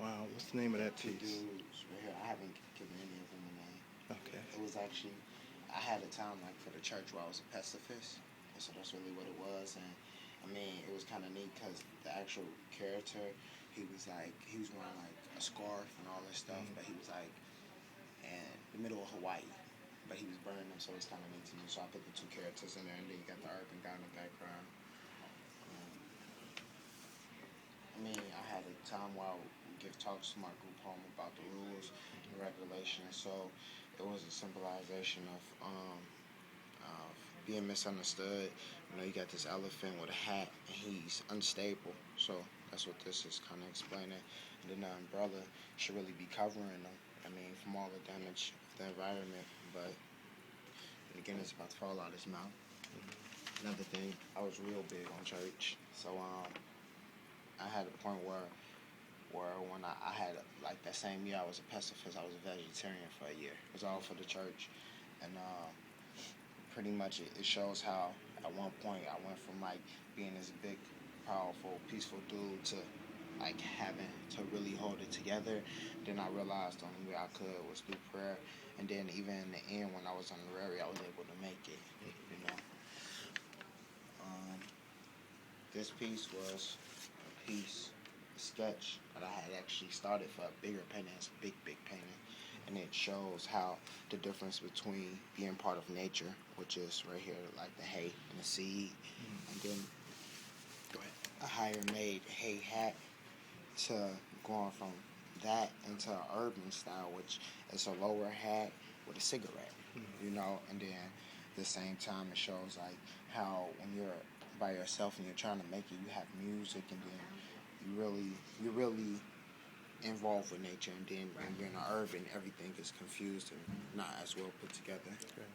Wow, what's the name of that Two piece? dudes right here. I haven't given any of them a name. Okay. It was actually, I had a time like for the church where I was a pacifist, and so that's really what it was. And I mean, it was kind of neat because the actual character, he was wearing like a scarf and all this stuff, but he was like in the middle of Hawaii, but he was burning them, so it's kind of neat to me. So I put the two characters in there, and then you got the urban guy in the background. Um, I mean, I had a time while we give talks to my group home about the rules and regulations, so it was a symbolization of being misunderstood. You know, you got this elephant with a hat, and he's unstable. So that's what this is kind of explaining. And then the umbrella should really be covering them. I mean, from all the damage of the environment. But again, it's about to fall out of his mouth. Another thing, I was real big on church. So I had a point where when I had like that same year I was a pacifist, I was a vegetarian for a year. It was all for the church, and pretty much it shows how at one point I went from like being this big, powerful, peaceful dude to like having to really hold it together. Then I realized the only way I could was through prayer, and then even in the end when I was honorary, I was able to make it. You know, um, this piece was a piece, a sketch that I had actually started for a bigger painting. It's a big, big painting, and it shows how the difference between being part of nature, which is right here, like the hay and the seed, and then Go ahead. a higher made hay hat to going from that into an urban style, which is a lower hat with a cigarette, you know, and then at the same time it shows like how when you're by yourself and you're trying to make it, you have music, and then you're really involved with nature, and then when you're in the urban, everything is confused and not as well put together. Okay.